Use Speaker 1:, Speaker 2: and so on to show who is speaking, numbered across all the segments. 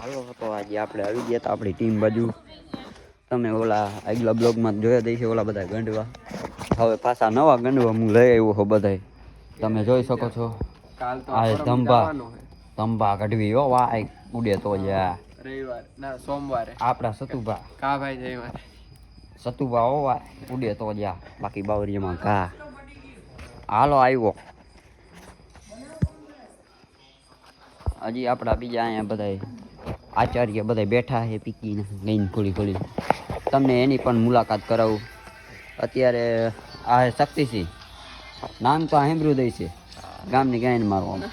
Speaker 1: હાલો તો આજે આપણે આવી ગયા હતા આપણી ટીમ બાજુ. તમે ઓલા આગલા બ્લોગમાં જોયા દઈ છે ઓલા બધા ગંડવા. હવે પાછા નવા ગંડવા હું લઈ આવ્યો છું બધાય. તમે જોઈ શકો છો. આ ધંભા કઢવી હો વાહ ઉડે તો જા
Speaker 2: રવિવાર ના સોમવારે
Speaker 1: આપણા સતુભા
Speaker 2: કા ભાઈ જયવાર
Speaker 1: સતુભા હો વાહ ઉડે તો જા બાકી બાવરીમાં ઘા. હાલો આવ્યો. હજી આપણા બીજા અહીંયા બધા આચાર્ય બધા બેઠા છે પીકીને લઈને ખોલી તમને એની પણ મુલાકાત કરાવું. અત્યારે આ હે શક્તિસિંહ નામ તો સાંભળ્યું દઈ છે ગામની ગાયને મારવામાં.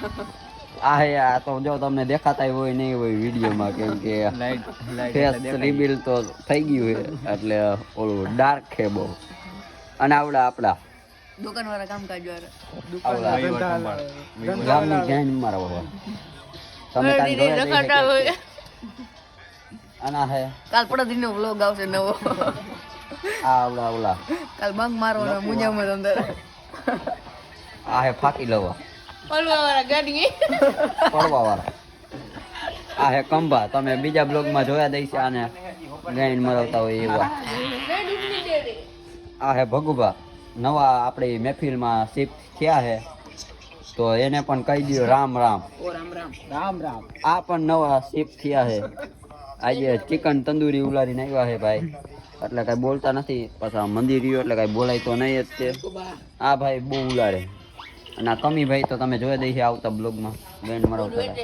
Speaker 1: આ હે આ તો જો તમને દેખાતા હોય નહીં હોય વિડીયોમાં કેમ કે ફેસ રિબીલ તો થઈ ગયું છે એટલે ઓલું ડાર્ક છે બહુ. અને આપણા
Speaker 3: દુકાનવાળા કામકાજ
Speaker 1: ગામની ગાયને મારવા તમે કાંઈ જોયા દઈ આના હે
Speaker 3: કાલ પડો નો વ્લોગ આવશે નવો.
Speaker 1: આ ઓલા
Speaker 3: કાલ બંક મારવાનો મુંજામાં અંદર
Speaker 1: આ હે ફાકી લવા
Speaker 3: પડવાવાળા ગાડી
Speaker 1: પડવાવાળા. આ હે કંભા તમે બીજા બ્લોગમાં જોયા દઈ છે આને ગાયન મરાવતા હોય એવા. આ હે ભગુભા નવા આપણી મહેફિલમાં શિફ્ટ થયા છે તો એને પણ કહી દો રામ રામ. આ પણ નવા શિફ્ટ થયા છે. આજે ચિકન તંદૂરી ઉલારીને આવ્યા છે ભાઈ એટલે કાંઈ બોલતા નથી. પાછા મંદિર રહ્યો એટલે કાંઈ બોલાય તો નહીં જ તે. આ ભાઈ બહુ ઉલાડે. અને આ કમી ભાઈ તો તમે જોઈ દઈ છે આવતા બ્લોગમાં બેન મરાવતા.